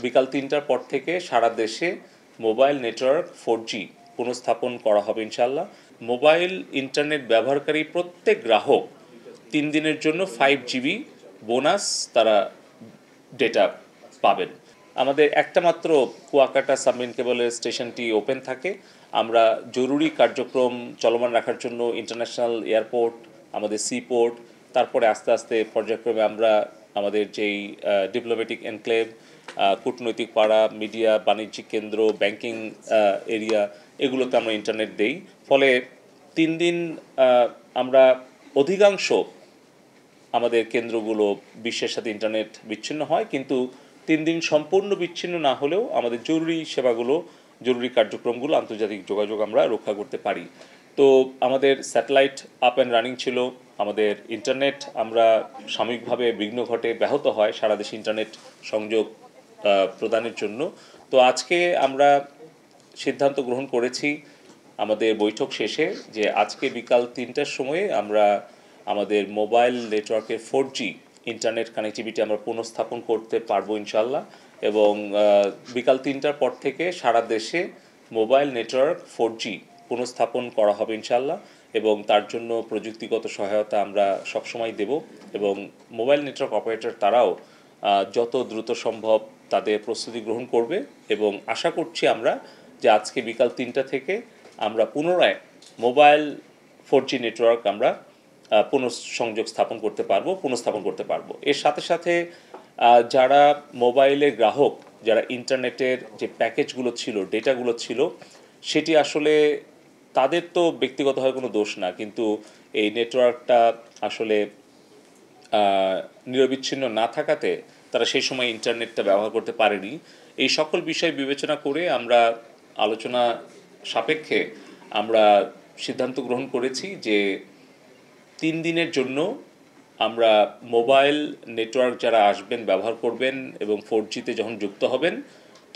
বিকাল ৩টার পর থেকে সারা দেশে মোবাইল নেটওয়ার্ক 4G পুনঃস্থাপন করা হবে ইনশাআল্লাহ। মোবাইল ইন্টারনেট ব্যবহারকারী প্রত্যেক গ্রাহক ৩ দিনের জন্য 5GB বোনাস তারা ডেটা পাবেন। আমাদের একটা মাত্র কুয়াকাটা সাবমেরিন কেবলের স্টেশনটি ওপেন থাকে। আমরা জরুরি কার্যক্রম চলমান রাখার জন্য ইন্টারন্যাশনাল এয়ারপোর্ট, আমাদের সিপোর্ট, তারপরে আস্তে আস্তে পর্যায়ক্রমে আমরা আমাদের যেই ডিপ্লোম্যাটিক এনক্লেভ, কূটনৈতিক পাড়া, মিডিয়া, বাণিজ্যিক কেন্দ্র, ব্যাংকিং এরিয়া, এগুলোতে আমরা ইন্টারনেট দেই। ফলে ৩ দিন আমরা অধিকাংশ আমাদের কেন্দ্রগুলো বিশ্বের সাথে ইন্টারনেট বিচ্ছিন্ন হয়, কিন্তু ৩ দিন সম্পূর্ণ বিচ্ছিন্ন না হলেও আমাদের জরুরি সেবাগুলো, জরুরি কার্যক্রমগুলো, আন্তর্জাতিক যোগাযোগ আমরা রক্ষা করতে পারি। তো আমাদের স্যাটেলাইট আপ অ্যান্ড রানিং ছিল, আমাদের ইন্টারনেট আমরা সাময়িকভাবে বিঘ্ন ঘটে, ব্যাহত হয় সারা দেশে ইন্টারনেট সংযোগ প্রদানের জন্য। তো আজকে আমরা সিদ্ধান্ত গ্রহণ করেছি আমাদের বৈঠক শেষে যে আজকে বিকাল ৩টার সময়ে আমরা আমাদের মোবাইল নেটওয়ার্কের 4G ইন্টারনেট কানেক্টিভিটি আমরা পুনঃস্থাপন করতে পারবো ইনশাল্লাহ। এবং বিকাল ৩টার পর থেকে সারা দেশে মোবাইল নেটওয়ার্ক 4G পুনঃস্থাপন করা হবে ইনশাল্লাহ। এবং তার জন্য প্রযুক্তিগত সহায়তা আমরা সবসময় দেব, এবং মোবাইল নেটওয়ার্ক অপারেটর তারাও যত দ্রুত সম্ভব তাদের প্রস্তুতি গ্রহণ করবে। এবং আশা করছি আমরা যে আজকে বিকাল ৩টা থেকে আমরা পুনরায় মোবাইল 4G নেটওয়ার্ক আমরা পুনঃস্থাপন করতে পারবো। এর সাথে সাথে যারা মোবাইলের গ্রাহক, যারা ইন্টারনেটের যে প্যাকেজগুলো ছিল, ডেটাগুলো ছিল, সেটি আসলে তাদের তো ব্যক্তিগতভাবে কোনো দোষ না, কিন্তু এই নেটওয়ার্কটা আসলে নিরবিচ্ছিন্ন না থাকাতে তারা সেই সময় ইন্টারনেটটা ব্যবহার করতে পারেনি। এই সকল বিষয় বিবেচনা করে আমরা আলোচনা সাপেক্ষে আমরা সিদ্ধান্ত গ্রহণ করেছি যে ৩ দিনের জন্য আমরা মোবাইল নেটওয়ার্ক যারা আসবেন, ব্যবহার করবেন এবং 4Gতে যখন যুক্ত হবেন,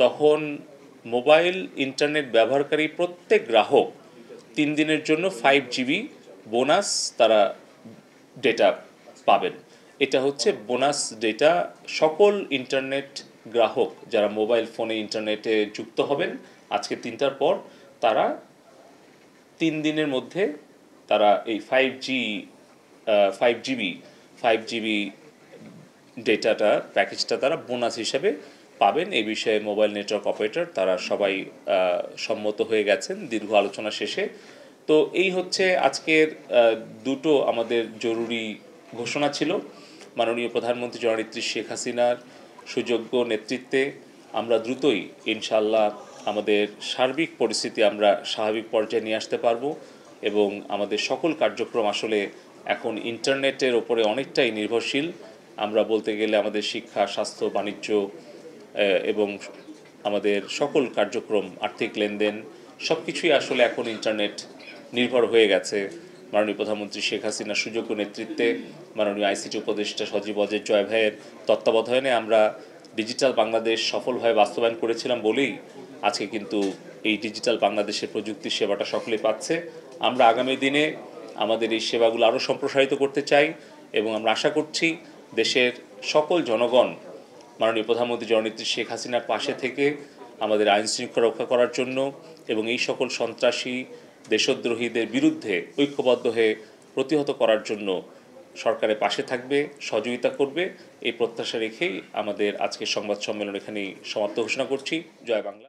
তখন মোবাইল ইন্টারনেট ব্যবহারকারী প্রত্যেক গ্রাহক ৩ দিনের জন্য 5GB বোনাস তারা ডেটা পাবেন। এটা হচ্ছে বোনাস ডেটা। সকল ইন্টারনেট গ্রাহক যারা মোবাইল ফোনে ইন্টারনেটে যুক্ত হবেন আজকে ৩টার পর, তারা ৩ দিনের মধ্যে তারা এই 5GB ডেটাটা প্যাকেজটা তারা বোনাস হিসেবে পাবেন। এই বিষয়ে মোবাইল নেটওয়ার্ক অপারেটর তারা সবাই সম্মত হয়ে গেছেন দীর্ঘ আলোচনা শেষে। তো এই হচ্ছে আজকের দুটো আমাদের জরুরি ঘোষণা ছিল। মাননীয় প্রধানমন্ত্রী জননেত্রী শেখ হাসিনার সুযোগ্য নেতৃত্বে আমরা দ্রুতই ইনশাআল্লাহ আমাদের সার্বিক পরিস্থিতি আমরা স্বাভাবিক পর্যায়ে নিয়ে আসতে পারবো, এবং আমাদের সকল কার্যক্রম আসলে এখন ইন্টারনেটের ওপরে অনেকটাই নির্ভরশীল। আমরা বলতে গেলে আমাদের শিক্ষা, স্বাস্থ্য, বাণিজ্য এবং আমাদের সকল কার্যক্রম, আর্থিক লেনদেন, সব কিছুই আসলে এখন ইন্টারনেট নির্ভর হয়ে গেছে। মাননীয় প্রধানমন্ত্রী শেখ হাসিনার সুযোগ্য নেতৃত্বে, মাননীয় আইসিটি উপদেষ্টা সজীব ওয়াজেদ জয় ভাইয়ের তত্ত্বাবধানে আমরা ডিজিটাল বাংলাদেশ সফলভাবে বাস্তবায়ন করেছিলাম বলেই আজকে কিন্তু এই ডিজিটাল বাংলাদেশের প্রযুক্তির সেবাটা সকলেই পাচ্ছে। আমরা আগামী দিনে আমাদের এই সেবাগুলো আরও সম্প্রসারিত করতে চাই, এবং আমরা আশা করছি দেশের সকল জনগণ মাননীয় প্রধানমন্ত্রী জননেত্রী শেখ হাসিনার পাশে থেকে আমাদের আইন শৃঙ্খলা রক্ষা করার জন্য এবং এই সকল সন্ত্রাসী দেশদ্রোহীদের বিরুদ্ধে ঐক্যবদ্ধ হয়ে প্রতিহত করার জন্য সরকারের পাশে থাকবে, সহযোগিতা করবে। এই প্রত্যাশা রেখেই আমাদের আজকের সংবাদ সম্মেলন এখানেই সমাপ্ত ঘোষণা করছি। জয় বাংলা।